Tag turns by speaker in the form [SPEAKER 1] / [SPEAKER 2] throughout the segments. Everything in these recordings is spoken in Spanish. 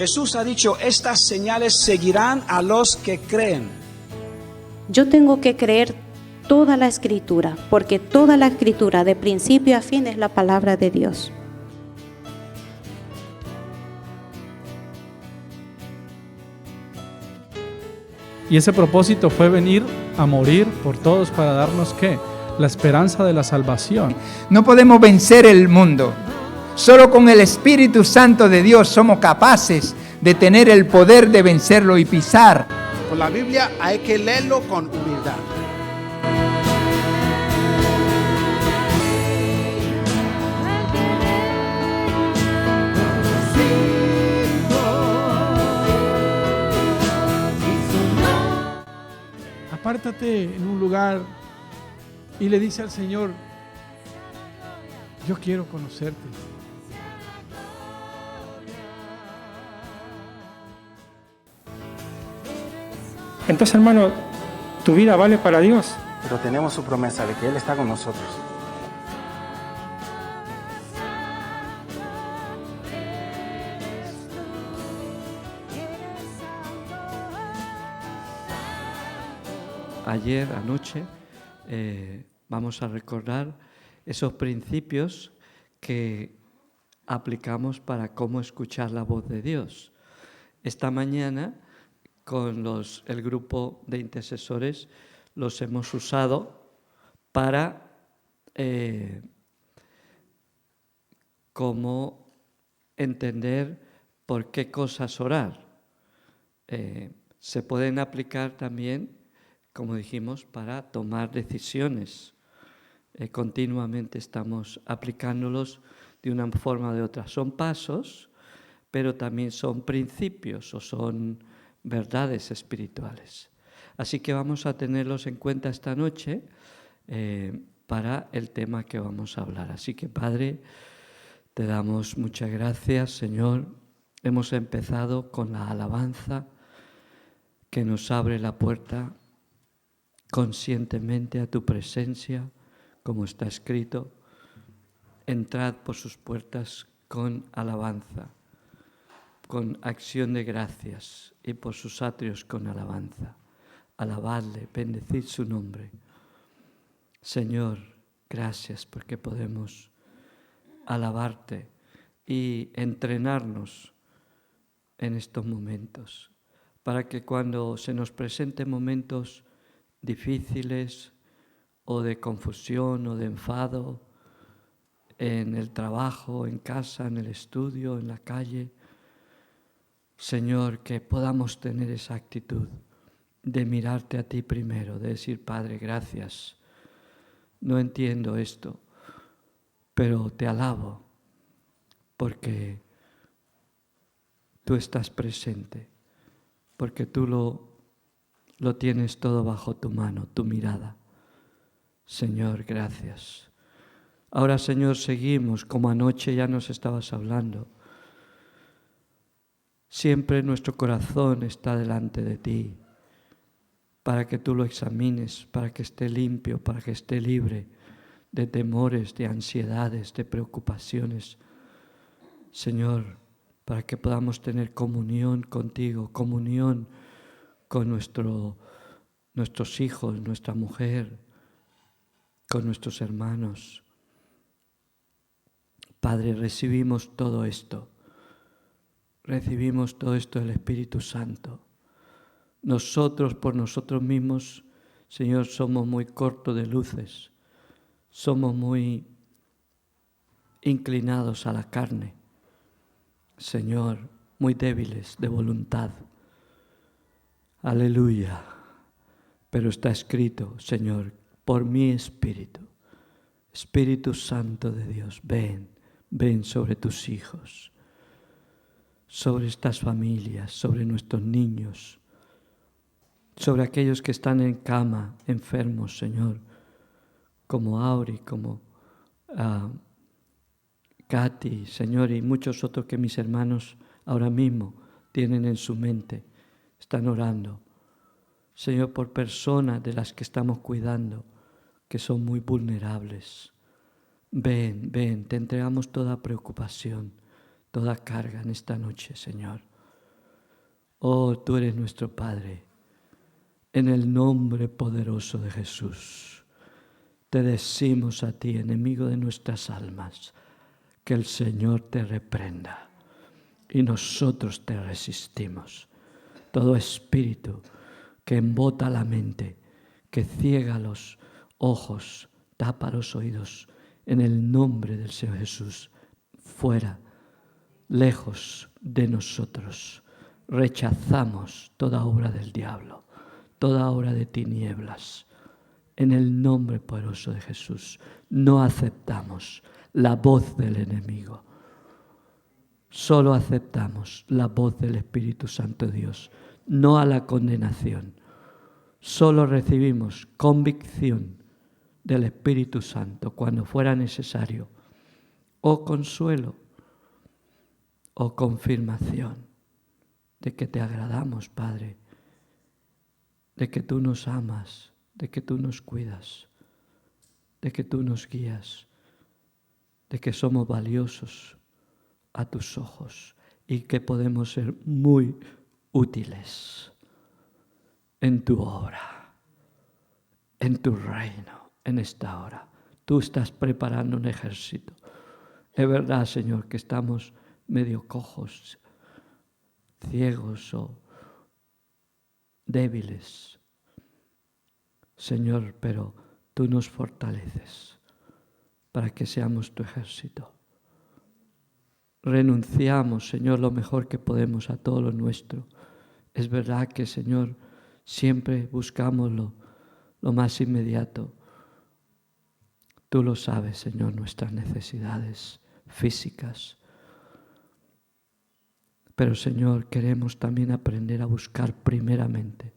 [SPEAKER 1] Jesús ha dicho, estas señales seguirán a los que creen.
[SPEAKER 2] Yo tengo que creer toda la Escritura, porque toda la Escritura, de principio a fin, es la palabra de Dios.
[SPEAKER 3] Y ese propósito fue venir a morir por todos para darnos ¿qué? La esperanza de la salvación.
[SPEAKER 4] No podemos vencer el mundo. Solo con el Espíritu Santo de Dios somos capaces de tener el poder de vencerlo y pisar.
[SPEAKER 5] Con la Biblia hay que leerlo con humildad.
[SPEAKER 3] Apártate en un lugar y le dice al Señor, yo quiero conocerte.
[SPEAKER 6] Entonces, hermano, tu vida vale para Dios.
[SPEAKER 7] Pero tenemos su promesa de que Él está con nosotros.
[SPEAKER 8] Ayer, anoche, vamos a recordar esos principios que aplicamos para cómo escuchar la voz de Dios. Esta mañana, con el grupo de intercesores, los hemos usado para cómo entender por qué cosas orar. Se pueden aplicar también, como dijimos, para tomar decisiones. Continuamente estamos aplicándolos de una forma o de otra. Son pasos, pero también son principios o son verdades espirituales. Así que vamos a tenerlos en cuenta esta noche para el tema que vamos a hablar. Así que, Padre, te damos muchas gracias, Señor. Hemos empezado con la alabanza que nos abre la puerta conscientemente a tu presencia, como está escrito, entrad por sus puertas con alabanza, con acción de gracias, y por sus atrios con alabanza. Alabadle, bendecid su nombre. Señor, gracias porque podemos alabarte y entrenarnos en estos momentos, para que cuando se nos presenten momentos difíciles o de confusión o de enfado en el trabajo, en casa, en el estudio, en la calle, Señor, que podamos tener esa actitud de mirarte a ti primero, de decir, Padre, gracias, no entiendo esto, pero te alabo porque tú estás presente, porque tú lo tienes todo bajo tu mano, tu mirada. Señor, gracias. Ahora, Señor, seguimos como anoche ya nos estabas hablando. Siempre nuestro corazón está delante de ti para que tú lo examines, para que esté limpio, para que esté libre de temores, de ansiedades, de preocupaciones. Señor, para que podamos tener comunión contigo, comunión con nuestros hijos, nuestra mujer, con nuestros hermanos. Padre, recibimos todo esto del Espíritu Santo. Nosotros por nosotros mismos, Señor, somos muy cortos de luces, somos muy inclinados a la carne, Señor, muy débiles de voluntad. Aleluya. Pero está escrito, Señor, por mi Espíritu, Espíritu Santo de Dios, ven sobre tus hijos, sobre estas familias, sobre nuestros niños, sobre aquellos que están en cama, enfermos, Señor, como Auri, como Katy, Señor, y muchos otros que mis hermanos ahora mismo tienen en su mente. Están orando, Señor, por personas de las que estamos cuidando, que son muy vulnerables. Ven, te entregamos toda preocupación, toda carga en esta noche, Señor. Oh, tú eres nuestro Padre. En el nombre poderoso de Jesús, te decimos a ti, enemigo de nuestras almas, que el Señor te reprenda y nosotros te resistimos. Todo espíritu que embota la mente, que ciega los ojos, tapa los oídos, en el nombre del Señor Jesús, fuera, lejos de nosotros. Rechazamos toda obra del diablo, toda obra de tinieblas. En el nombre poderoso de Jesús, no aceptamos la voz del enemigo. Solo aceptamos la voz del Espíritu Santo de Dios, no a la condenación. Solo recibimos convicción del Espíritu Santo cuando fuera necesario, o consuelo, o confirmación de que te agradamos, Padre, de que tú nos amas, de que tú nos cuidas, de que tú nos guías, de que somos valiosos a tus ojos y que podemos ser muy útiles en tu obra, en tu reino, en esta hora. Tú estás preparando un ejército. Es verdad, Señor, que estamos medio cojos, ciegos o débiles, Señor, pero tú nos fortaleces para que seamos tu ejército. Renunciamos, Señor, lo mejor que podemos a todo lo nuestro. Es verdad que, Señor, siempre buscamos lo más inmediato. Tú lo sabes, Señor, nuestras necesidades físicas. Pero, Señor, queremos también aprender a buscar primeramente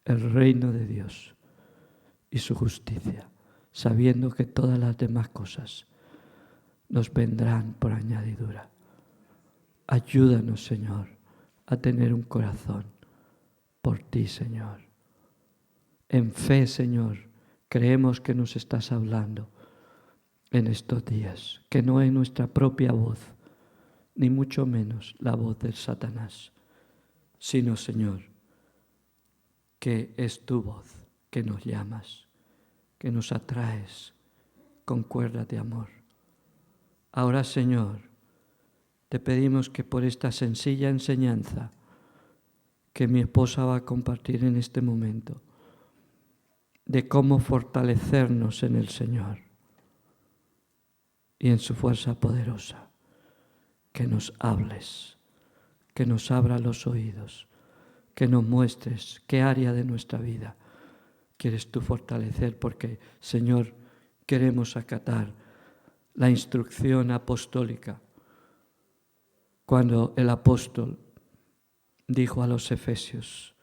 [SPEAKER 8] el reino de Dios y su justicia, sabiendo que todas las demás cosas nos vendrán por añadidura. Ayúdanos, Señor, a tener un corazón por ti, Señor. En fe, Señor, creemos que nos estás hablando en estos días, que no es nuestra propia voz, ni mucho menos la voz del Satanás, sino, Señor, que es tu voz, que nos llamas, que nos atraes con cuerdas de amor. Ahora, Señor, te pedimos que por esta sencilla enseñanza que mi esposa va a compartir en este momento, de cómo fortalecernos en el Señor y en su fuerza poderosa, que nos hables, que nos abra los oídos, que nos muestres qué área de nuestra vida quieres tú fortalecer, porque, Señor, queremos acatar la instrucción apostólica. Cuando el apóstol dijo a los efesios: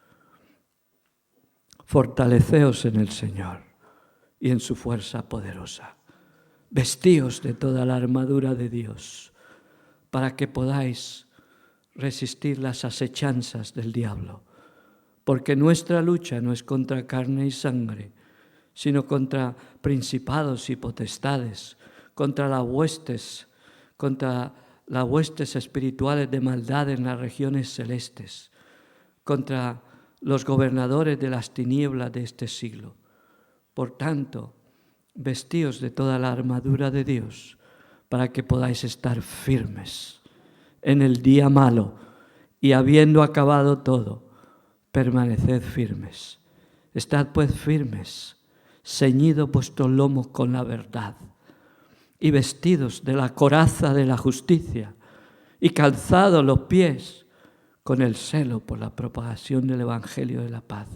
[SPEAKER 8] fortaleceos en el Señor y en su fuerza poderosa. Vestíos de toda la armadura de Dios para que podáis resistir las asechanzas del diablo. Porque nuestra lucha no es contra carne y sangre, sino contra principados y potestades, contra las huestes espirituales de maldad en las regiones celestes, contra los gobernadores de las tinieblas de este siglo. Por tanto, vestíos de toda la armadura de Dios para que podáis estar firmes en el día malo y, habiendo acabado todo, permaneced firmes. Estad pues firmes, ceñidos vuestros lomos con la verdad y vestidos de la coraza de la justicia y calzados los pies con el celo por la propagación del Evangelio de la paz.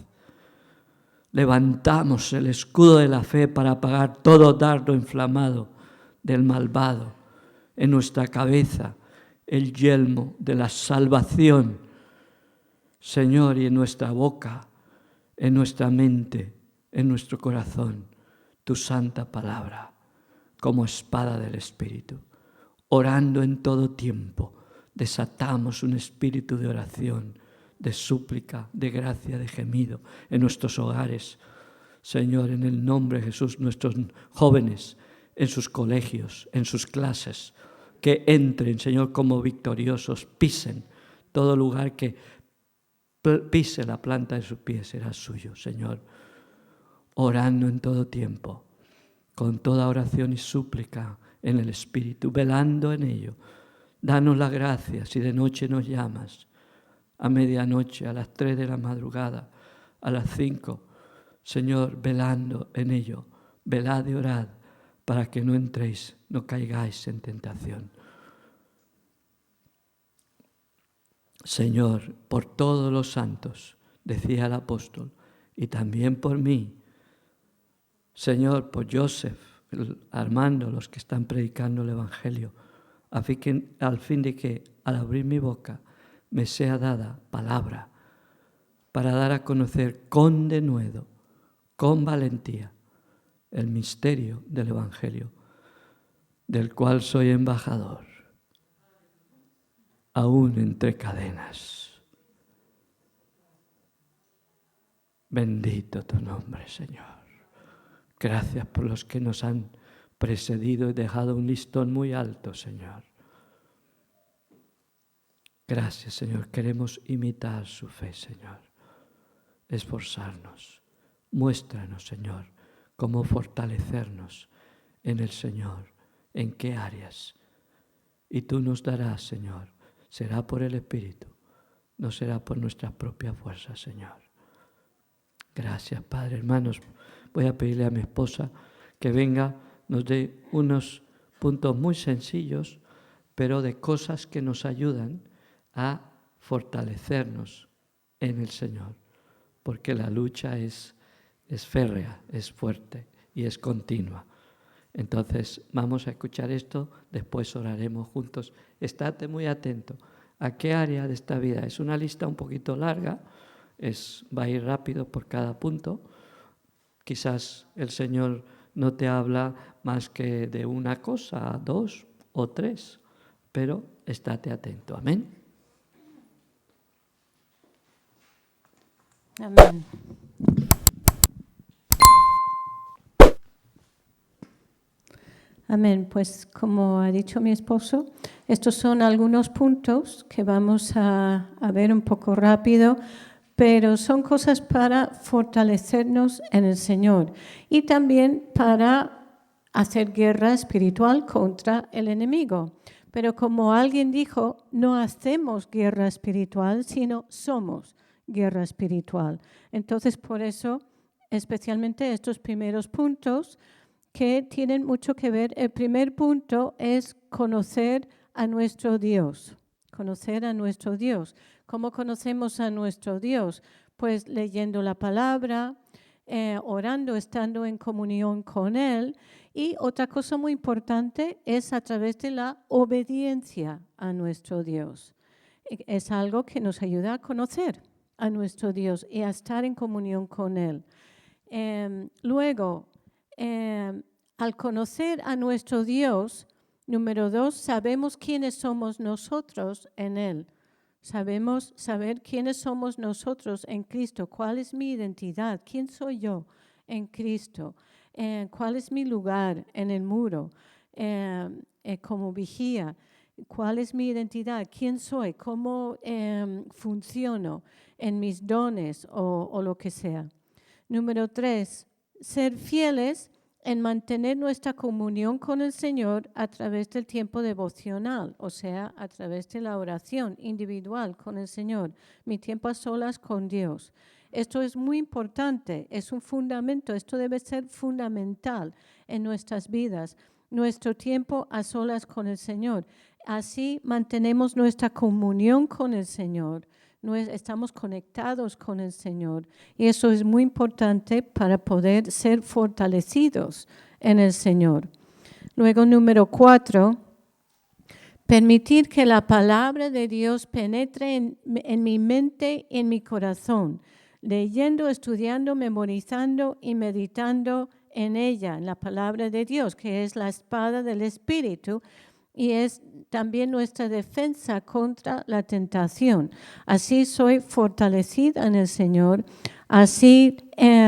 [SPEAKER 8] Levantamos el escudo de la fe para apagar todo dardo inflamado del malvado. En nuestra cabeza el yelmo de la salvación, Señor, y en nuestra boca, en nuestra mente, en nuestro corazón, tu santa palabra como espada del Espíritu. Orando en todo tiempo, desatamos un espíritu de oración, de súplica, de gracia, de gemido en nuestros hogares. Señor, en el nombre de Jesús, nuestros jóvenes en sus colegios, en sus clases, que entren, Señor, como victoriosos, pisen todo lugar que pise la planta de sus pies será suyo, Señor. Orando en todo tiempo, con toda oración y súplica en el Espíritu, velando en ello. Danos la gracia si de noche nos llamas, a medianoche, a las 3 de la madrugada, a las 5. Señor, velando en ello, velad y orad para que no entréis, no caigáis en tentación. Señor, por todos los santos, decía el apóstol, y también por mí. Señor, por Joseph, Armando, los que están predicando el Evangelio, al fin de que al abrir mi boca me sea dada palabra para dar a conocer con denuedo, con valentía, el misterio del Evangelio, del cual soy embajador, aún entre cadenas. Bendito tu nombre, Señor. Gracias por los que nos han precedido y dejado un listón muy alto, Señor. Gracias, Señor. Queremos imitar su fe, Señor. Esforzarnos. Muéstranos, Señor, cómo fortalecernos en el Señor, en qué áreas. Y tú nos darás, Señor. Será por el Espíritu, no será por nuestras propias fuerzas, Señor. Gracias, Padre. Hermanos, voy a pedirle a mi esposa que venga, nos dé unos puntos muy sencillos, pero de cosas que nos ayudan a fortalecernos en el Señor, porque la lucha es férrea, es fuerte y es continua. Entonces vamos a escuchar esto, después oraremos juntos. Estate muy atento a qué área de esta vida. Es una lista un poquito larga, va a ir rápido por cada punto. Quizás el Señor no te habla más que de una cosa, 2 o 3, pero estate atento. Amén.
[SPEAKER 2] Amén. Amén. Pues como ha dicho mi esposo, estos son algunos puntos que vamos a ver un poco rápido, pero son cosas para fortalecernos en el Señor y también para hacer guerra espiritual contra el enemigo. Pero como alguien dijo, no hacemos guerra espiritual, sino somos guerra espiritual. Entonces, por eso, especialmente estos primeros puntos que tienen mucho que ver. El primer punto es conocer a nuestro Dios. Conocer a nuestro Dios. ¿Cómo conocemos a nuestro Dios? Pues leyendo la palabra, orando, estando en comunión con Él. Y otra cosa muy importante es a través de la obediencia a nuestro Dios. Es algo que nos ayuda a conocer a nuestro Dios y a estar en comunión con Él. Luego, al conocer a nuestro Dios, número 2, sabemos quiénes somos nosotros en Él. Sabemos saber quiénes somos nosotros en Cristo, cuál es mi identidad, quién soy yo en Cristo, cuál es mi lugar en el muro como vigía, cuál es mi identidad, quién soy, cómo funciono en mis dones o lo que sea. Número 3, ser fieles en mantener nuestra comunión con el Señor a través del tiempo devocional, o sea, a través de la oración individual con el Señor, mi tiempo a solas con Dios. Esto es muy importante, es un fundamento, esto debe ser fundamental en nuestras vidas, nuestro tiempo a solas con el Señor. Así mantenemos nuestra comunión con el Señor. Estamos conectados con el Señor y eso es muy importante para poder ser fortalecidos en el Señor. Luego, número 4, permitir que la palabra de Dios penetre en mi mente y en mi corazón, leyendo, estudiando, memorizando y meditando en ella, en la palabra de Dios, que es la espada del Espíritu, y es también nuestra defensa contra la tentación. Así soy fortalecida en el Señor, así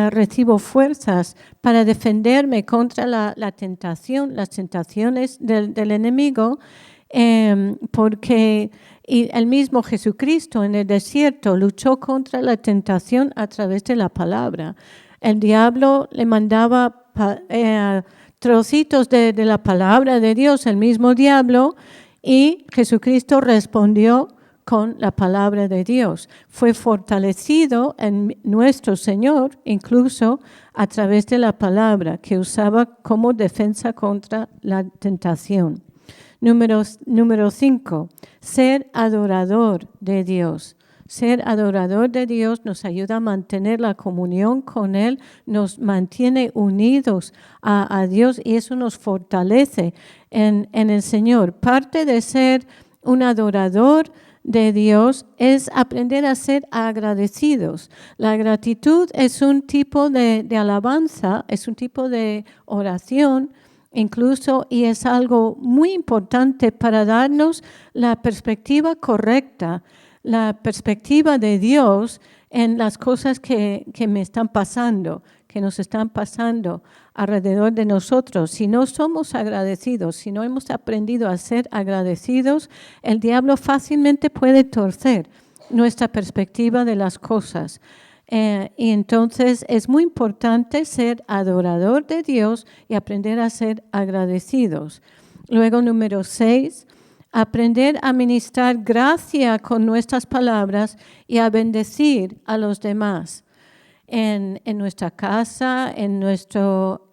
[SPEAKER 2] recibo fuerzas para defenderme contra la tentación, las tentaciones del enemigo, porque Y el mismo Jesucristo en el desierto luchó contra la tentación a través de la palabra. El diablo le mandaba trocitos de la palabra de Dios, el mismo diablo, y Jesucristo respondió con la palabra de Dios. Fue fortalecido en nuestro Señor, incluso a través de la palabra que usaba como defensa contra la tentación. Número 5, ser adorador de Dios. Ser adorador de Dios nos ayuda a mantener la comunión con Él, nos mantiene unidos a Dios y eso nos fortalece en el Señor. Parte de ser un adorador de Dios es aprender a ser agradecidos. La gratitud es un tipo de alabanza, es un tipo de oración incluso, y es algo muy importante para darnos la perspectiva correcta, la perspectiva de Dios en las cosas que me están pasando, que nos están pasando alrededor de nosotros. Si no somos agradecidos, si no hemos aprendido a ser agradecidos, el diablo fácilmente puede torcer nuestra perspectiva de las cosas. Y entonces es muy importante ser adorador de Dios y aprender a ser agradecidos. Luego, número 6, aprender a ministrar gracia con nuestras palabras y a bendecir a los demás. En nuestra casa, en nuestro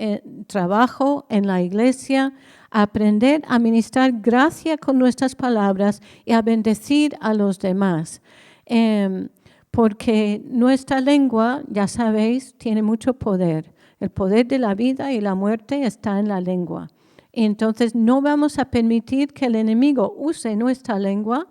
[SPEAKER 2] trabajo, en la iglesia, aprender a ministrar gracia con nuestras palabras y a bendecir a los demás. Porque nuestra lengua, ya sabéis, tiene mucho poder. El poder de la vida y la muerte está en la lengua. Entonces no vamos a permitir que el enemigo use nuestra lengua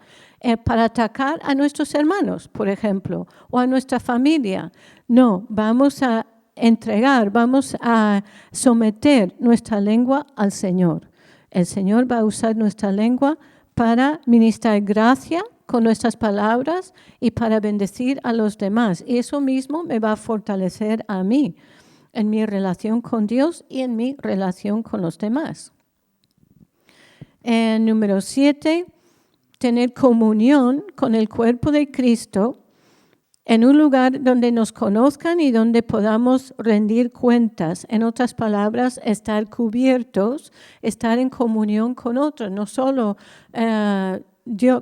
[SPEAKER 2] para atacar a nuestros hermanos, por ejemplo, o a nuestra familia. No, vamos a entregar, vamos a someter nuestra lengua al Señor. El Señor va a usar nuestra lengua para ministrar gracia con nuestras palabras y para bendecir a los demás. Y eso mismo me va a fortalecer a mí en mi relación con Dios y en mi relación con los demás. Número 7, tener comunión con el cuerpo de Cristo en un lugar donde nos conozcan y donde podamos rendir cuentas. En otras palabras, estar cubiertos, estar en comunión con otros, no solo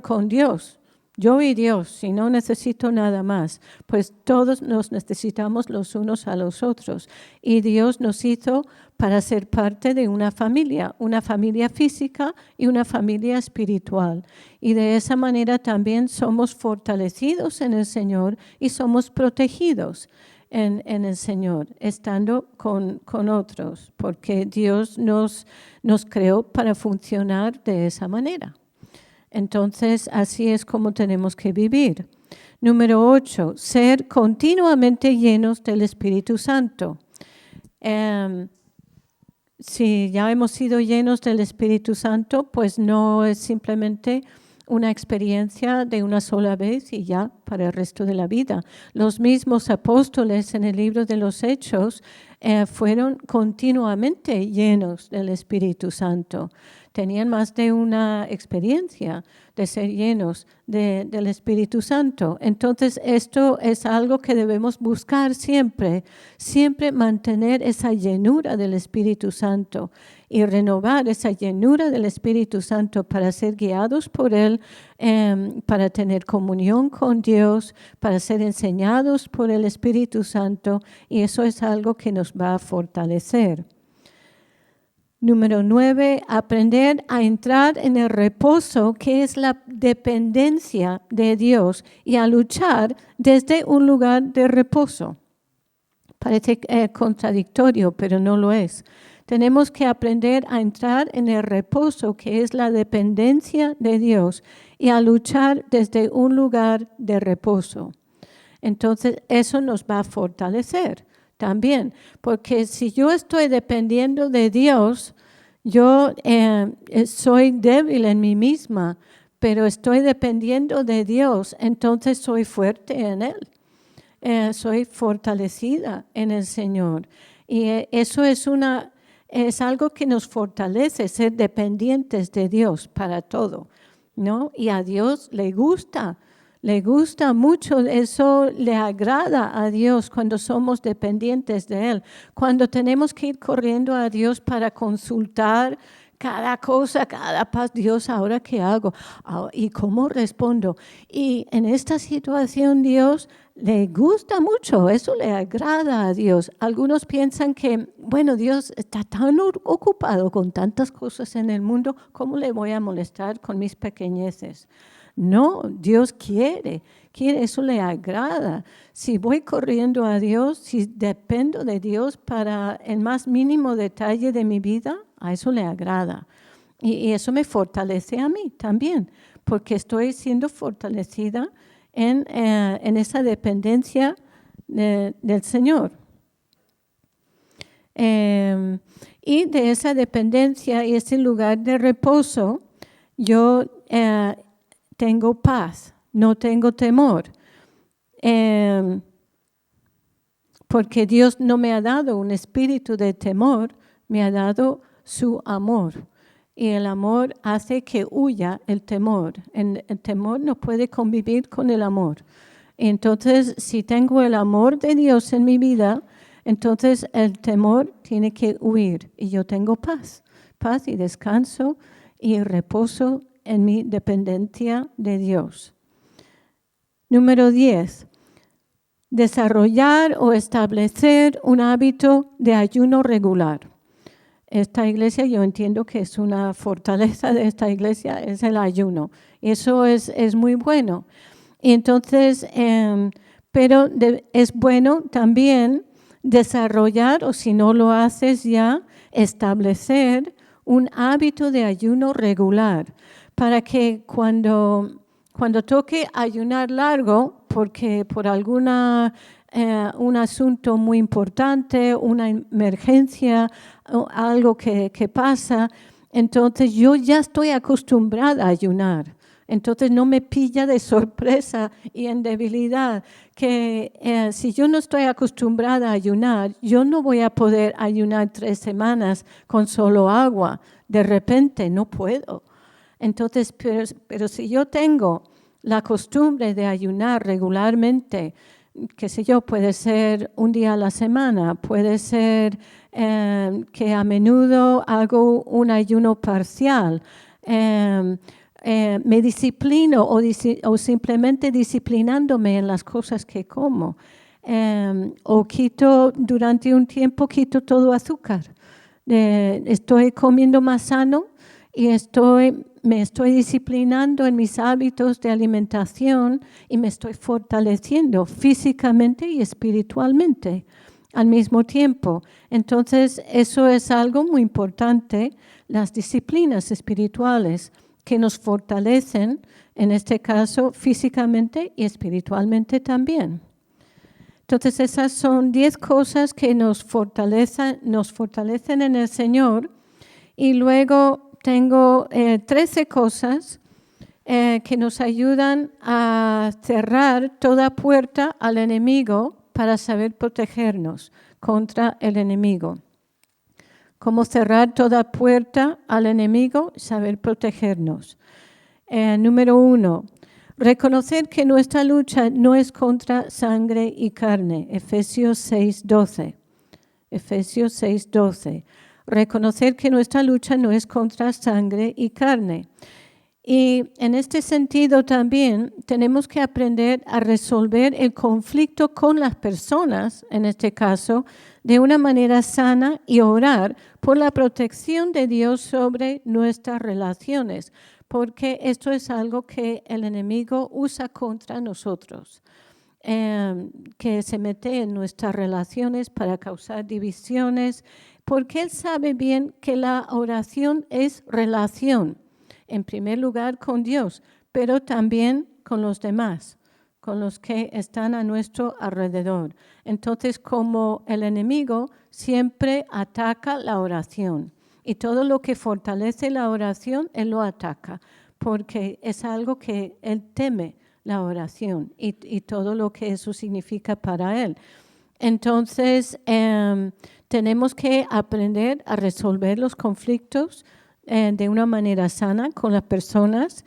[SPEAKER 2] con Dios. Yo y Dios, si no necesito nada más, pues todos nos necesitamos los unos a los otros. Y Dios nos hizo para ser parte de una familia física y una familia espiritual. Y de esa manera también somos fortalecidos en el Señor y somos protegidos en el Señor, estando con otros, porque Dios nos creó para funcionar de esa manera. Entonces, así es como tenemos que vivir. Número 8, ser continuamente llenos del Espíritu Santo. Si ya hemos sido llenos del Espíritu Santo, pues no es simplemente una experiencia de una sola vez y ya para el resto de la vida. Los mismos apóstoles en el libro de los Hechos fueron continuamente llenos del Espíritu Santo. Tenían más de una experiencia de ser llenos del Espíritu Santo. Entonces, esto es algo que debemos buscar siempre mantener esa llenura del Espíritu Santo y renovar esa llenura del Espíritu Santo para ser guiados por Él, para tener comunión con Dios, para ser enseñados por el Espíritu Santo, y eso es algo que nos va a fortalecer. Número 9, aprender a entrar en el reposo, que es la dependencia de Dios, y a luchar desde un lugar de reposo. Parece contradictorio, pero no lo es. Tenemos que aprender a entrar en el reposo, que es la dependencia de Dios, y a luchar desde un lugar de reposo. Entonces, eso nos va a fortalecer también, porque si yo estoy dependiendo de Dios, yo soy débil en mí misma, pero estoy dependiendo de Dios, entonces soy fuerte en Él, soy fortalecida en el Señor. Y eso es algo que nos fortalece, ser dependientes de Dios para todo. ¿no? Y a Dios le gusta mucho, eso le agrada a Dios cuando somos dependientes de Él, cuando tenemos que ir corriendo a Dios para consultar cada cosa, cada paso. Dios, ¿ahora qué hago? ¿Y cómo respondo? Y en esta situación Dios le gusta mucho, eso le agrada a Dios. Algunos piensan que, bueno, Dios está tan ocupado con tantas cosas en el mundo, ¿cómo le voy a molestar con mis pequeñeces? No, Dios quiere, eso le agrada. Si voy corriendo a Dios, si dependo de Dios para el más mínimo detalle de mi vida, a eso le agrada. Y eso me fortalece a mí también, porque estoy siendo fortalecida en esa dependencia del Señor. Y de esa dependencia y ese lugar de reposo, yo tengo paz, no tengo temor, porque Dios no me ha dado un espíritu de temor, me ha dado su amor. Y el amor hace que huya el temor. El temor no puede convivir con el amor. Entonces, si tengo el amor de Dios en mi vida, entonces el temor tiene que huir. Y yo tengo paz y descanso y reposo en mi dependencia de Dios. Número 10. Desarrollar o establecer un hábito de ayuno regular. Esta iglesia, yo entiendo que es una fortaleza de esta iglesia, es el ayuno. Eso es muy bueno. Y entonces, pero es bueno también desarrollar, o si no lo haces ya, establecer un hábito de ayuno regular, para que cuando toque ayunar largo, porque por un asunto muy importante, una emergencia, algo que pasa, entonces yo ya estoy acostumbrada a ayunar. Entonces no me pilla de sorpresa y en debilidad, que si yo no estoy acostumbrada a ayunar, yo no voy a poder ayunar 3 semanas con solo agua. De repente no puedo. Entonces, pero si yo tengo la costumbre de ayunar regularmente, qué sé yo, puede ser un día a la semana, puede ser que a menudo hago un ayuno parcial, me disciplino o simplemente disciplinándome en las cosas que como, o durante un tiempo quito todo azúcar. Estoy comiendo más sano y me estoy disciplinando en mis hábitos de alimentación y me estoy fortaleciendo físicamente y espiritualmente al mismo tiempo. Entonces, eso es algo muy importante, las disciplinas espirituales que nos fortalecen, en este caso, físicamente y espiritualmente también. Entonces, esas son 10 cosas que nos fortalecen en el Señor. Y luego tengo 13 cosas que nos ayudan a cerrar toda puerta al enemigo para saber protegernos contra el enemigo. Cómo cerrar toda puerta al enemigo, saber protegernos. Número 1, reconocer que nuestra lucha no es contra sangre y carne. Efesios 6:12. Efesios 6:12. Reconocer que nuestra lucha no es contra sangre y carne. Y en este sentido también tenemos que aprender a resolver el conflicto con las personas, en este caso, de una manera sana y orar por la protección de Dios sobre nuestras relaciones, porque esto es algo que el enemigo usa contra nosotros, que se mete en nuestras relaciones para causar divisiones, porque él sabe bien que la oración es relación, en primer lugar con Dios, pero también con los demás, con los que están a nuestro alrededor. Entonces, como el enemigo siempre ataca la oración y todo lo que fortalece la oración, él lo ataca, porque es algo que él teme, la oración y todo lo que eso significa para él. Entonces, tenemos que aprender a resolver los conflictos de una manera sana con las personas.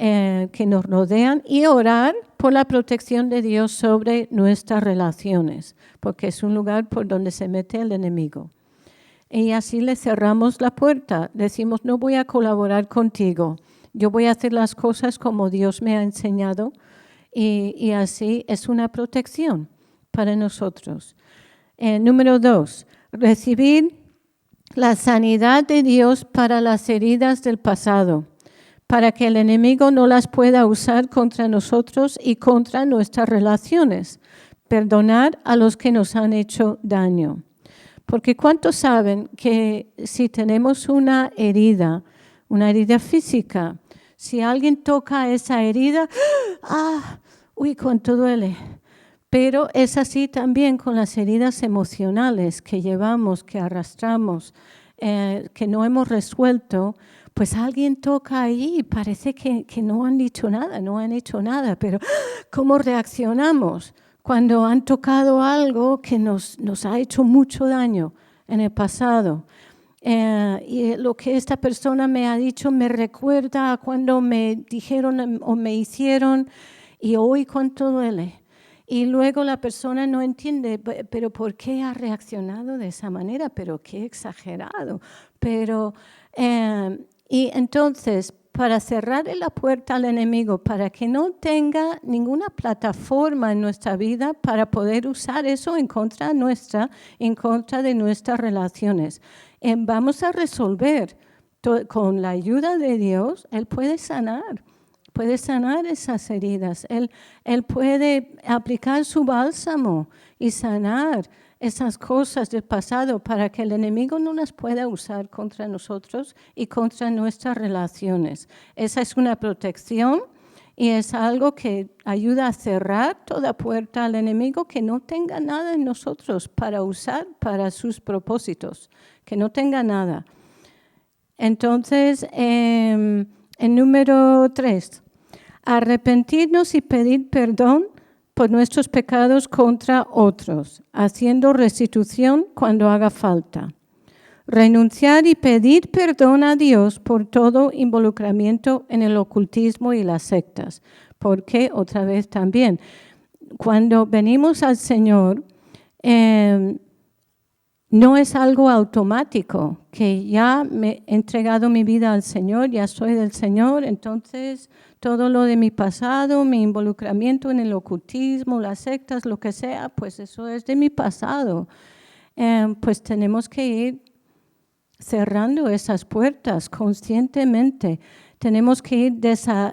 [SPEAKER 2] que nos rodean y orar por la protección de Dios sobre nuestras relaciones, porque es un lugar por donde se mete el enemigo. Y así le cerramos la puerta, decimos, no voy a colaborar contigo, yo voy a hacer las cosas como Dios me ha enseñado y así es una protección para nosotros. Número 2, recibir la sanidad de Dios para las heridas del pasado, para que el enemigo no las pueda usar contra nosotros y contra nuestras relaciones. Perdonar a los que nos han hecho daño. Porque ¿cuántos saben que si tenemos una herida física, si alguien toca esa herida, uy, cuánto duele? Pero es así también con las heridas emocionales que llevamos, que arrastramos, que no hemos resuelto. Pues alguien toca ahí y parece que no han dicho nada, no han hecho nada, pero ¿cómo reaccionamos cuando han tocado algo que nos ha hecho mucho daño en el pasado? Y lo que esta persona me ha dicho me recuerda a cuando me dijeron o me hicieron y hoy cuánto duele. Y luego la persona no entiende, pero ¿por qué ha reaccionado de esa manera? Pero qué exagerado. Y entonces, para cerrar la puerta al enemigo, para que no tenga ninguna plataforma en nuestra vida para poder usar eso en contra nuestra, en contra de nuestras relaciones, vamos a resolver con la ayuda de Dios. Él puede sanar esas heridas. Él puede aplicar su bálsamo y sanar esas cosas del pasado para que el enemigo no las pueda usar contra nosotros y contra nuestras relaciones. Esa es una protección y es algo que ayuda a cerrar toda puerta al enemigo, que no tenga nada en nosotros para usar para sus propósitos, que no tenga nada. Entonces, en número 3, arrepentirnos y pedir perdón por nuestros pecados contra otros, haciendo restitución cuando haga falta. Renunciar y pedir perdón a Dios por todo involucramiento en el ocultismo y las sectas. Porque, otra vez también, cuando venimos al Señor, no es algo automático, que ya me he entregado mi vida al Señor, ya soy del Señor, entonces todo lo de mi pasado, mi involucramiento en el ocultismo, las sectas, lo que sea, pues eso es de mi pasado. Pues tenemos que ir cerrando esas puertas conscientemente. Tenemos que ir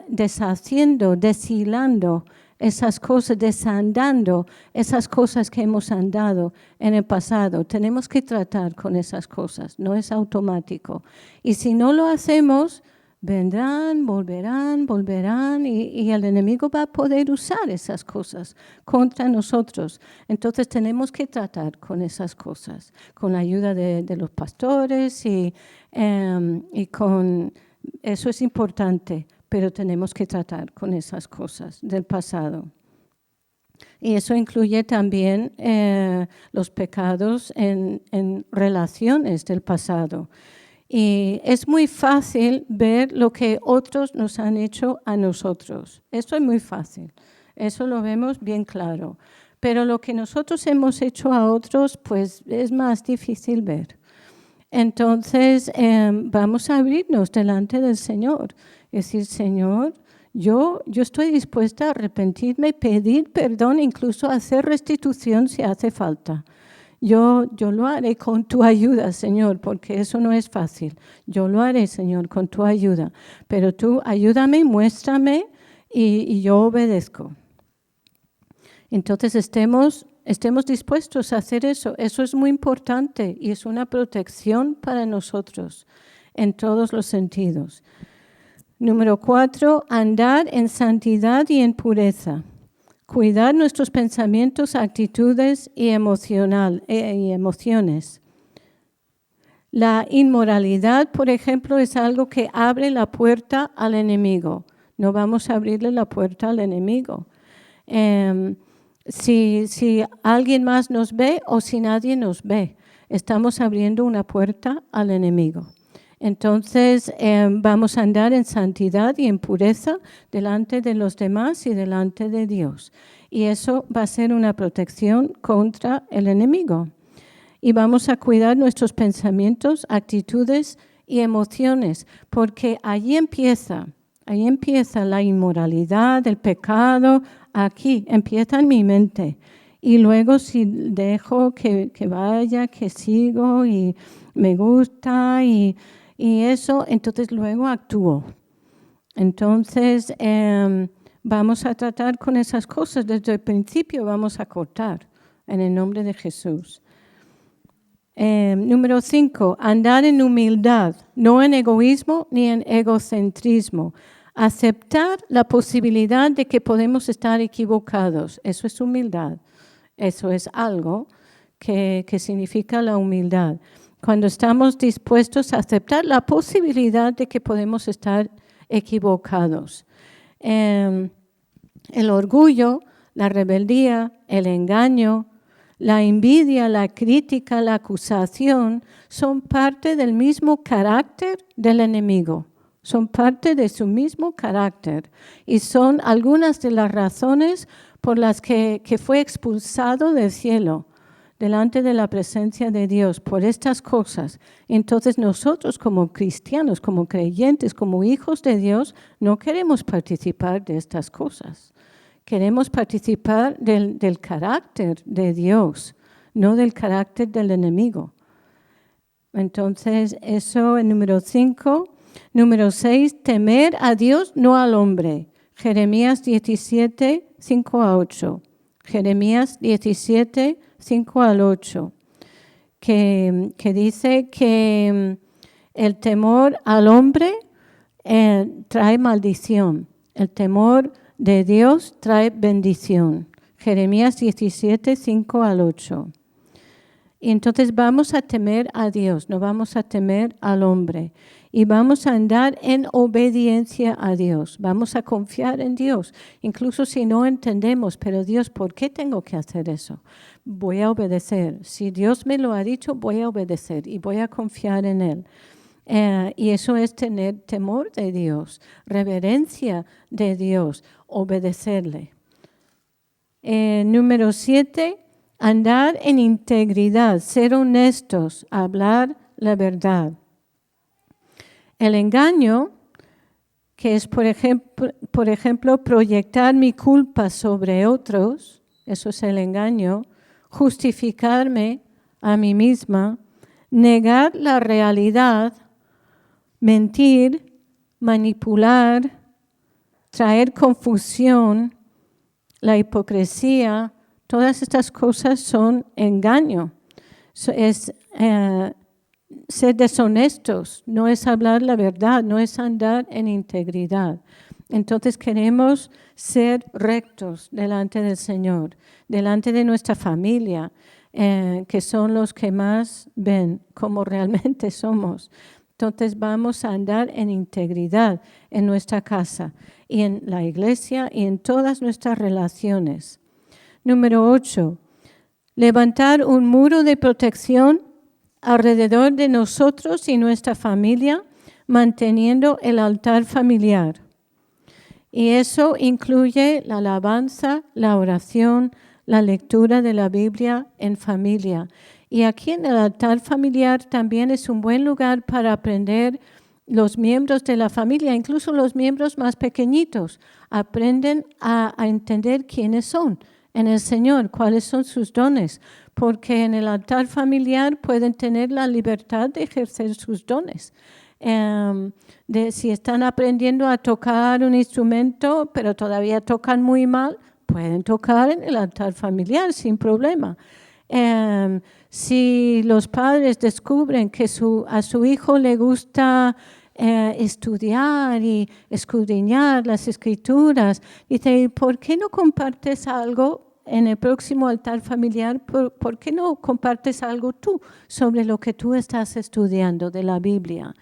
[SPEAKER 2] deshaciendo, deshilando esas cosas, desandando esas cosas que hemos andado en el pasado. Tenemos que tratar con esas cosas, no es automático. Y si no lo hacemos, vendrán, volverán y el enemigo va a poder usar esas cosas contra nosotros. Entonces tenemos que tratar con esas cosas, con la ayuda de los pastores y con eso es importante, pero tenemos que tratar con esas cosas del pasado. Y eso incluye también los pecados en relaciones del pasado. Y es muy fácil ver lo que otros nos han hecho a nosotros. Eso es muy fácil. Eso lo vemos bien claro. Pero lo que nosotros hemos hecho a otros, pues es más difícil ver. Entonces, vamos a abrirnos delante del Señor. Es decir, Señor, yo estoy dispuesta a arrepentirme, pedir perdón, incluso hacer restitución si hace falta. Yo lo haré con tu ayuda, Señor, porque eso no es fácil. Yo lo haré, Señor, con tu ayuda. Pero tú ayúdame, muéstrame y yo obedezco. Entonces estemos dispuestos a hacer eso. Eso es muy importante y es una protección para nosotros en todos los sentidos. Número 4, andar en santidad y en pureza. Cuidar nuestros pensamientos, actitudes y emociones. La inmoralidad, por ejemplo, es algo que abre la puerta al enemigo. No vamos a abrirle la puerta al enemigo. Si alguien más nos ve o si nadie nos ve, estamos abriendo una puerta al enemigo. Entonces vamos a andar en santidad y en pureza delante de los demás y delante de Dios. Y eso va a ser una protección contra el enemigo. Y vamos a cuidar nuestros pensamientos, actitudes y emociones, porque allí empieza la inmoralidad, el pecado, aquí empieza en mi mente. Y luego si dejo que vaya, que sigo y me gusta y eso, entonces luego actúo. Entonces vamos a tratar con esas cosas desde el principio, vamos a cortar en el nombre de Jesús. Número 5, andar en humildad, no en egoísmo ni en egocentrismo. Aceptar la posibilidad de que podemos estar equivocados, eso es humildad. Eso es algo que significa la humildad. Cuando estamos dispuestos a aceptar la posibilidad de que podemos estar equivocados. El orgullo, la rebeldía, el engaño, la envidia, la crítica, la acusación son parte del mismo carácter del enemigo. Son parte de su mismo carácter y son algunas de las razones por las que fue expulsado del cielo delante de la presencia de Dios por estas cosas. Entonces nosotros como cristianos, como creyentes, como hijos de Dios, no queremos participar de estas cosas. Queremos participar del carácter de Dios, no del carácter del enemigo. Entonces eso en número 5. Número 6, temer a Dios, no al hombre. Jeremías 17, 5 a 8. Jeremías 17, 5 al 8. Que dice que el temor al hombre trae maldición. El temor de Dios trae bendición. Jeremías 17, 5 al 8. Y entonces vamos a temer a Dios, no vamos a temer al hombre. Y vamos a andar en obediencia a Dios. Vamos a confiar en Dios, incluso si no entendemos. Pero Dios, ¿por qué tengo que hacer eso? Voy a obedecer. Si Dios me lo ha dicho, voy a obedecer y voy a confiar en Él. Y eso es tener temor de Dios, reverencia de Dios, obedecerle. Número 7, andar en integridad, ser honestos, hablar la verdad. El engaño, que es, por ejemplo, proyectar mi culpa sobre otros, eso es el engaño, justificarme a mí misma, negar la realidad, mentir, manipular, traer confusión, la hipocresía, todas estas cosas son engaño. Es ser deshonestos, no es hablar la verdad, no es andar en integridad. Entonces queremos ser rectos delante del Señor, delante de nuestra familia, que son los que más ven cómo realmente somos. Entonces vamos a andar en integridad en nuestra casa y en la iglesia y en todas nuestras relaciones. Número 8, levantar un muro de protección alrededor de nosotros y nuestra familia, manteniendo el altar familiar. Y eso incluye la alabanza, la oración, la lectura de la Biblia en familia. Y aquí en el altar familiar también es un buen lugar para aprender los miembros de la familia, incluso los miembros más pequeñitos, aprenden a entender quiénes son en el Señor, cuáles son sus dones, porque en el altar familiar pueden tener la libertad de ejercer sus dones. Si están aprendiendo a tocar un instrumento, pero todavía tocan muy mal, pueden tocar en el altar familiar sin problema. Si los padres descubren que a su hijo le gusta estudiar y escudriñar las escrituras, dice, ¿por qué no compartes algo en el próximo altar familiar? ¿Por qué no compartes algo tú sobre lo que tú estás estudiando de la Biblia?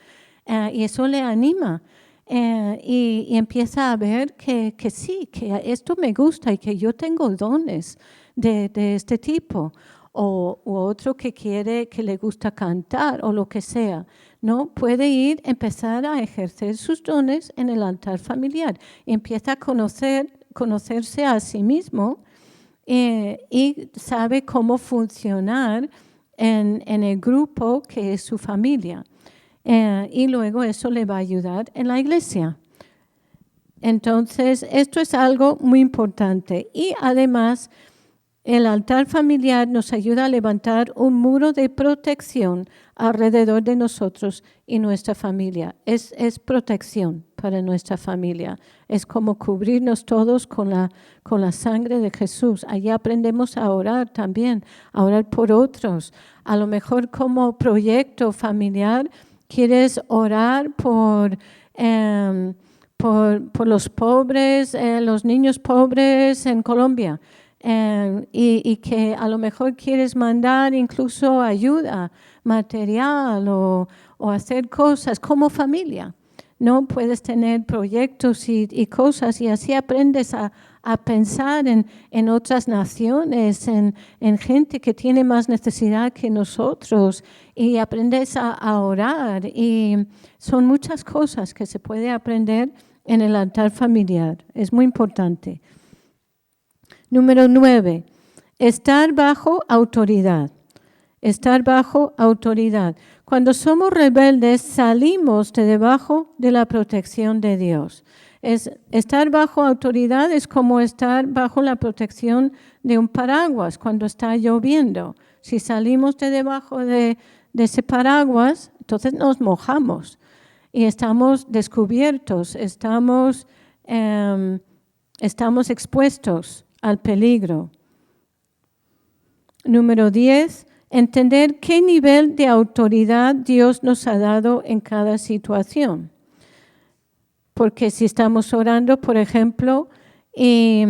[SPEAKER 2] Y eso le anima y empieza a ver que sí, que esto me gusta y que yo tengo dones de este tipo. u otro que le gusta cantar o lo que sea, ¿no? Puede empezar a ejercer sus dones en el altar familiar. Empieza a conocerse a sí mismo y sabe cómo funcionar en el grupo que es su familia. Y luego eso le va a ayudar en la iglesia. Entonces, esto es algo muy importante. Y además, el altar familiar nos ayuda a levantar un muro de protección alrededor de nosotros y nuestra familia. Es protección para nuestra familia. Es como cubrirnos todos con la sangre de Jesús. Allí aprendemos a orar también, a orar por otros. A lo mejor como proyecto familiar quieres orar por los pobres, los niños pobres en Colombia. Y que a lo mejor quieres mandar incluso ayuda material o hacer cosas como familia, ¿no? Puedes tener proyectos y cosas y así aprendes a pensar en otras naciones, en gente que tiene más necesidad que nosotros y aprendes a orar. Y son muchas cosas que se puede aprender en el altar familiar. Es muy importante. Número 9, estar bajo autoridad. Estar bajo autoridad. Cuando somos rebeldes, salimos de debajo de la protección de Dios. Estar bajo autoridad es como estar bajo la protección de un paraguas cuando está lloviendo. Si salimos de debajo de ese paraguas, entonces nos mojamos y estamos descubiertos, estamos expuestos al peligro. Número 10, entender qué nivel de autoridad Dios nos ha dado en cada situación. Porque si estamos orando, por ejemplo, y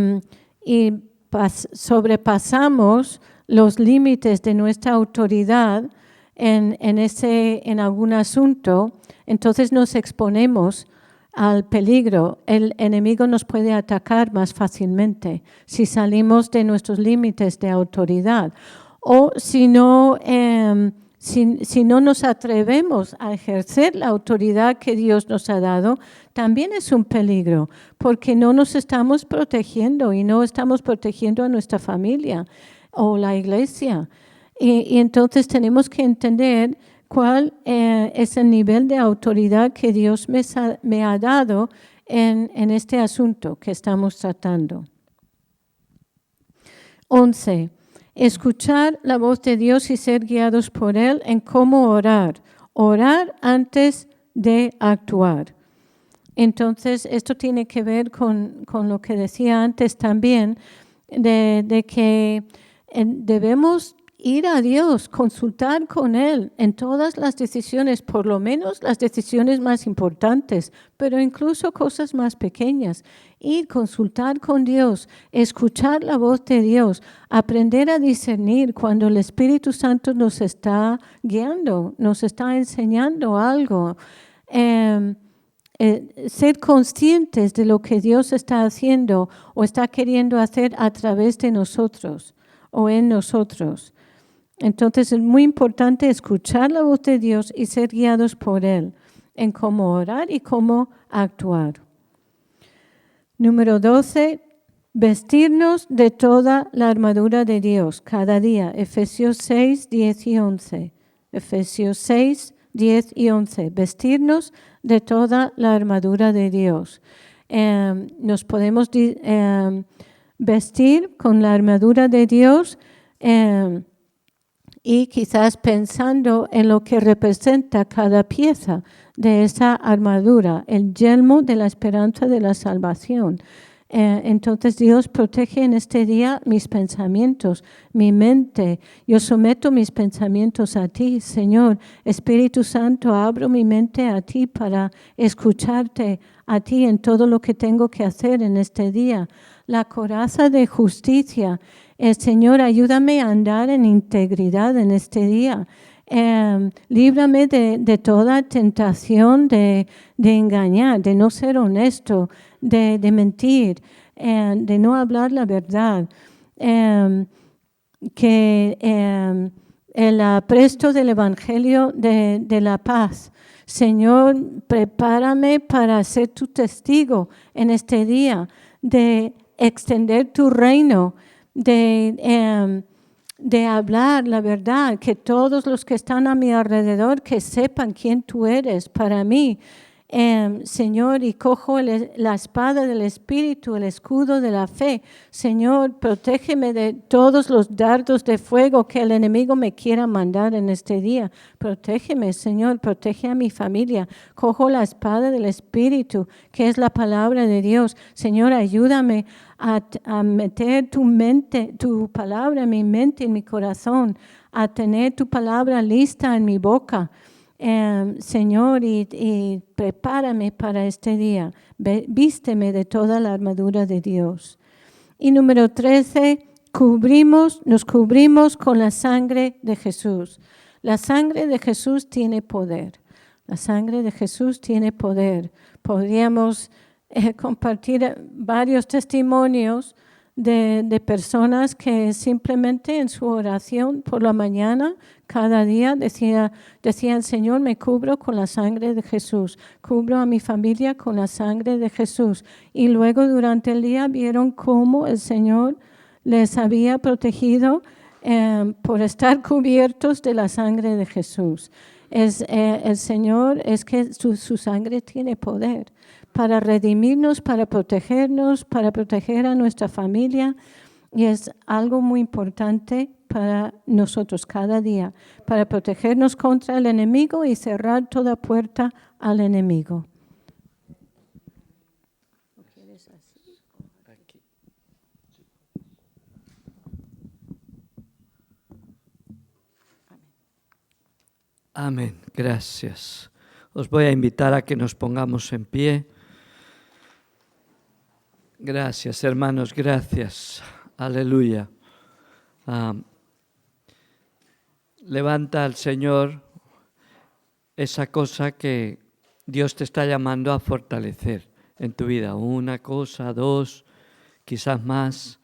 [SPEAKER 2] sobrepasamos los límites de nuestra autoridad en algún asunto, entonces nos exponemos al peligro. El enemigo nos puede atacar más fácilmente si salimos de nuestros límites de autoridad. O si no nos atrevemos a ejercer la autoridad que Dios nos ha dado, también es un peligro, porque no nos estamos protegiendo y no estamos protegiendo a nuestra familia o la iglesia. Y entonces tenemos que entender cuál es el nivel de autoridad que Dios me ha dado en este asunto que estamos tratando. 11. Escuchar la voz de Dios y ser guiados por Él en cómo orar. Orar antes de actuar. Entonces, esto tiene que ver con lo que decía antes también, de que debemos ir a Dios, consultar con Él en todas las decisiones, por lo menos las decisiones más importantes, pero incluso cosas más pequeñas. Ir, consultar con Dios, escuchar la voz de Dios, aprender a discernir cuando el Espíritu Santo nos está guiando, nos está enseñando algo. Ser conscientes de lo que Dios está haciendo o está queriendo hacer a través de nosotros o en nosotros. Entonces es muy importante escuchar la voz de Dios y ser guiados por Él en cómo orar y cómo actuar. Número 12, vestirnos de toda la armadura de Dios cada día. Efesios 6, 10 y 11. Efesios 6, 10 y 11. Vestirnos de toda la armadura de Dios. Nos podemos vestir con la armadura de Dios y quizás pensando en lo que representa cada pieza de esa armadura, el yelmo de la esperanza de la salvación. Entonces Dios protege en este día mis pensamientos, mi mente. Yo someto mis pensamientos a ti, Señor. Espíritu Santo, abro mi mente a ti para escucharte a ti en todo lo que tengo que hacer en este día. La coraza de justicia. Señor, ayúdame a andar en integridad en este día. Líbrame de toda tentación de engañar, de no ser honesto, de mentir, de no hablar la verdad. que el apresto del Evangelio de la paz. Señor, prepárame para ser tu testigo en este día, de extender tu reino, de hablar la verdad, que todos los que están a mi alrededor que sepan quién tú eres para mí. Señor, y cojo la espada del Espíritu, el escudo de la fe. Señor, protégeme de todos los dardos de fuego que el enemigo me quiera mandar en este día. Protégeme, Señor, protege a mi familia. Cojo la espada del Espíritu, que es la palabra de Dios. Señor, ayúdame a meter tu palabra en mi mente, en mi corazón, a tener tu palabra lista en mi boca. Señor, y prepárame para este día. Vísteme de toda la armadura de Dios. Y número 13, nos cubrimos con la sangre de Jesús. La sangre de Jesús tiene poder. La sangre de Jesús tiene poder. Podríamos compartir varios testimonios de personas que simplemente en su oración por la mañana, cada día decían, Señor, me cubro con la sangre de Jesús, cubro a mi familia con la sangre de Jesús. Y luego durante el día vieron cómo el Señor les había protegido por estar cubiertos de la sangre de Jesús. El Señor, es que su sangre tiene poder para redimirnos, para protegernos, para proteger a nuestra familia. Y es algo muy importante para nosotros cada día, para protegernos contra el enemigo y cerrar toda puerta al enemigo.
[SPEAKER 8] Amén. Gracias. Os voy a invitar a que nos pongamos en pie. Gracias, hermanos, gracias. Aleluya. Levanta al Señor esa cosa que Dios te está llamando a fortalecer en tu vida. Una cosa, dos, quizás más,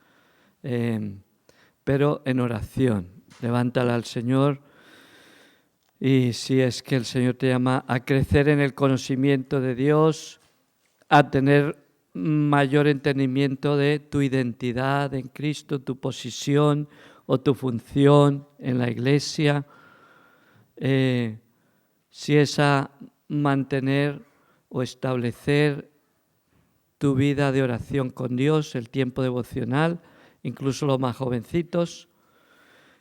[SPEAKER 8] pero en oración. Levántala al Señor. Y si es que el Señor te llama a crecer en el conocimiento de Dios, a tener mayor entendimiento de tu identidad en Cristo, tu posición o tu función en la iglesia, si es a mantener o establecer tu vida de oración con Dios, el tiempo devocional, incluso los más jovencitos,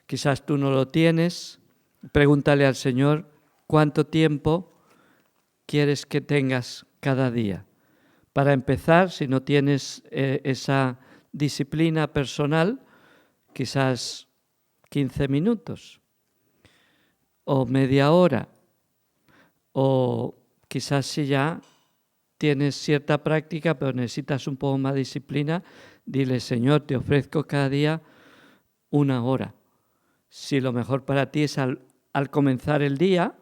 [SPEAKER 8] quizás tú no lo tienes. Pregúntale al Señor cuánto tiempo quieres que tengas cada día. Para empezar, si no tienes esa disciplina personal, quizás 15 minutos o media hora. O quizás si ya tienes cierta práctica pero necesitas un poco más de disciplina, dile, Señor, te ofrezco cada día 1 hora. Si lo mejor para ti es al comenzar el día,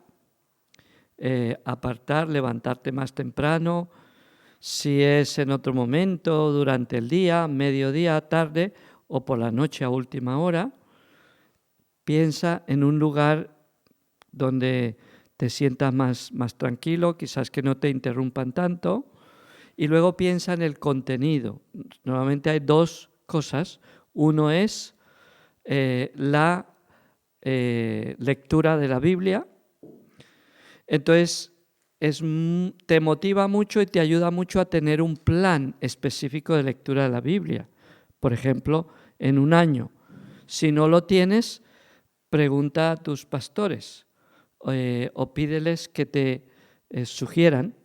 [SPEAKER 8] apartar, levantarte más temprano. Si es en otro momento, durante el día, mediodía, tarde o por la noche a última hora, piensa en un lugar donde te sientas más tranquilo, quizás que no te interrumpan tanto, y luego piensa en el contenido. Normalmente hay 2 cosas. Uno es la lectura de la Biblia. Entonces, te motiva mucho y te ayuda mucho a tener un plan específico de lectura de la Biblia. Por ejemplo, en un año. Si no lo tienes, pregunta a tus pastores o pídeles que te sugieran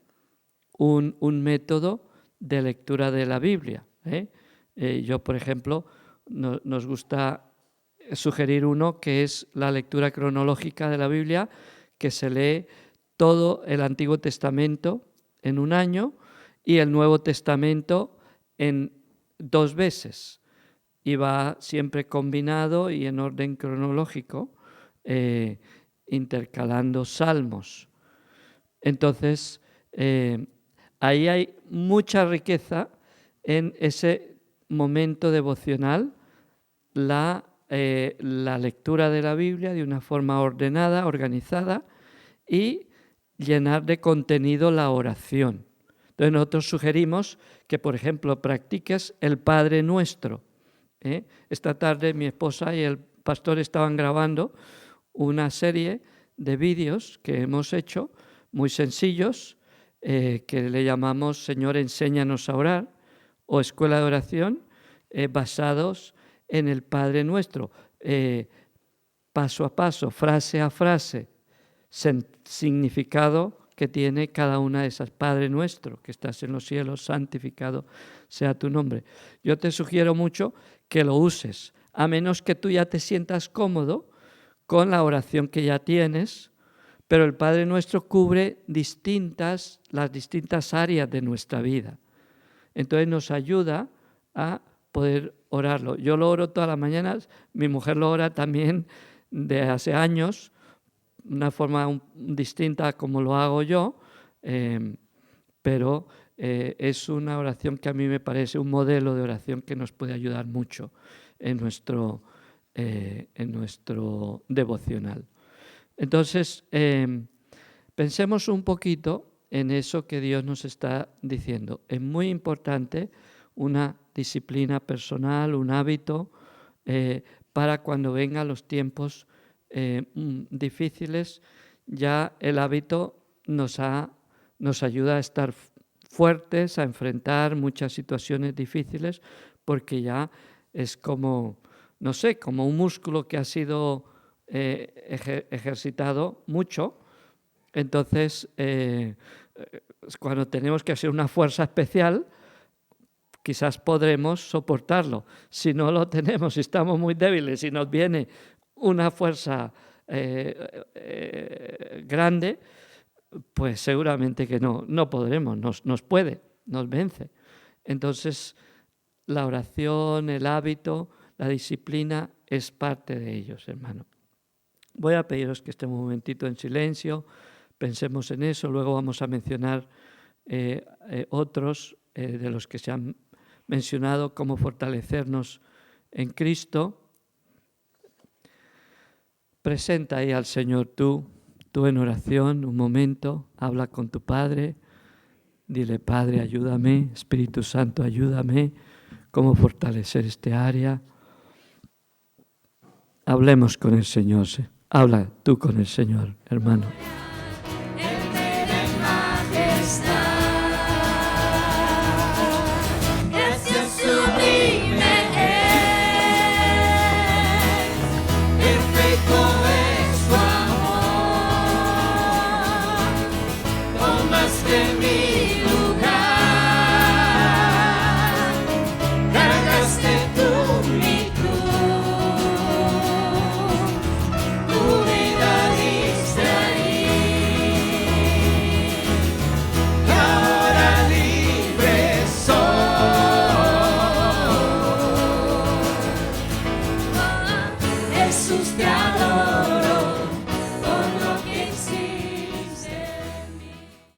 [SPEAKER 8] un método de lectura de la Biblia. Yo, por ejemplo, nos gusta sugerir uno que es la lectura cronológica de la Biblia, que se lee todo el Antiguo Testamento en un año y el Nuevo Testamento en 2 veces. Y va siempre combinado y en orden cronológico, intercalando salmos. Entonces, ahí hay mucha riqueza en ese momento devocional, la la lectura de la Biblia de una forma ordenada, organizada, y llenar de contenido la oración. Entonces nosotros sugerimos que, por ejemplo, practiques el Padre Nuestro. Esta tarde mi esposa y el pastor estaban grabando una serie de vídeos que hemos hecho, muy sencillos, que le llamamos Señor, enséñanos a orar, o Escuela de Oración, basados en el Padre Nuestro, paso a paso, frase a frase, significado que tiene cada una de esas. Padre Nuestro, que estás en los cielos, santificado sea tu nombre. Yo te sugiero mucho que lo uses, a menos que tú ya te sientas cómodo con la oración que ya tienes, pero el Padre Nuestro cubre las distintas áreas de nuestra vida. Entonces nos ayuda a poder orarlo. Yo lo oro todas las mañanas, mi mujer lo ora también de hace años, una forma distinta como lo hago yo, pero es una oración que a mí me parece un modelo de oración que nos puede ayudar mucho en nuestro devocional. Entonces, pensemos un poquito en eso que Dios nos está diciendo. Es muy importante una disciplina personal, un hábito, para cuando vengan los tiempos difíciles, ya el hábito nos ayuda a estar fuertes, a enfrentar muchas situaciones difíciles, porque ya es como, no sé, como un músculo que ha sido ejercitado mucho. Entonces, cuando tenemos que hacer una fuerza especial, quizás podremos soportarlo. Si no lo tenemos, si estamos muy débiles, si nos viene una fuerza grande, pues seguramente que no podremos, nos vence. Entonces, la oración, el hábito, la disciplina es parte de ellos, hermano. Voy a pediros que estemos un momentito en silencio, pensemos en eso, luego vamos a mencionar otros de los que se han mencionado, cómo fortalecernos en Cristo. Presenta ahí al Señor tú en oración, un momento, habla con tu Padre, dile: Padre, ayúdame, Espíritu Santo, ayúdame, cómo fortalecer este área. Hablemos con el Señor, habla tú con el Señor, hermano.
[SPEAKER 9] De mí.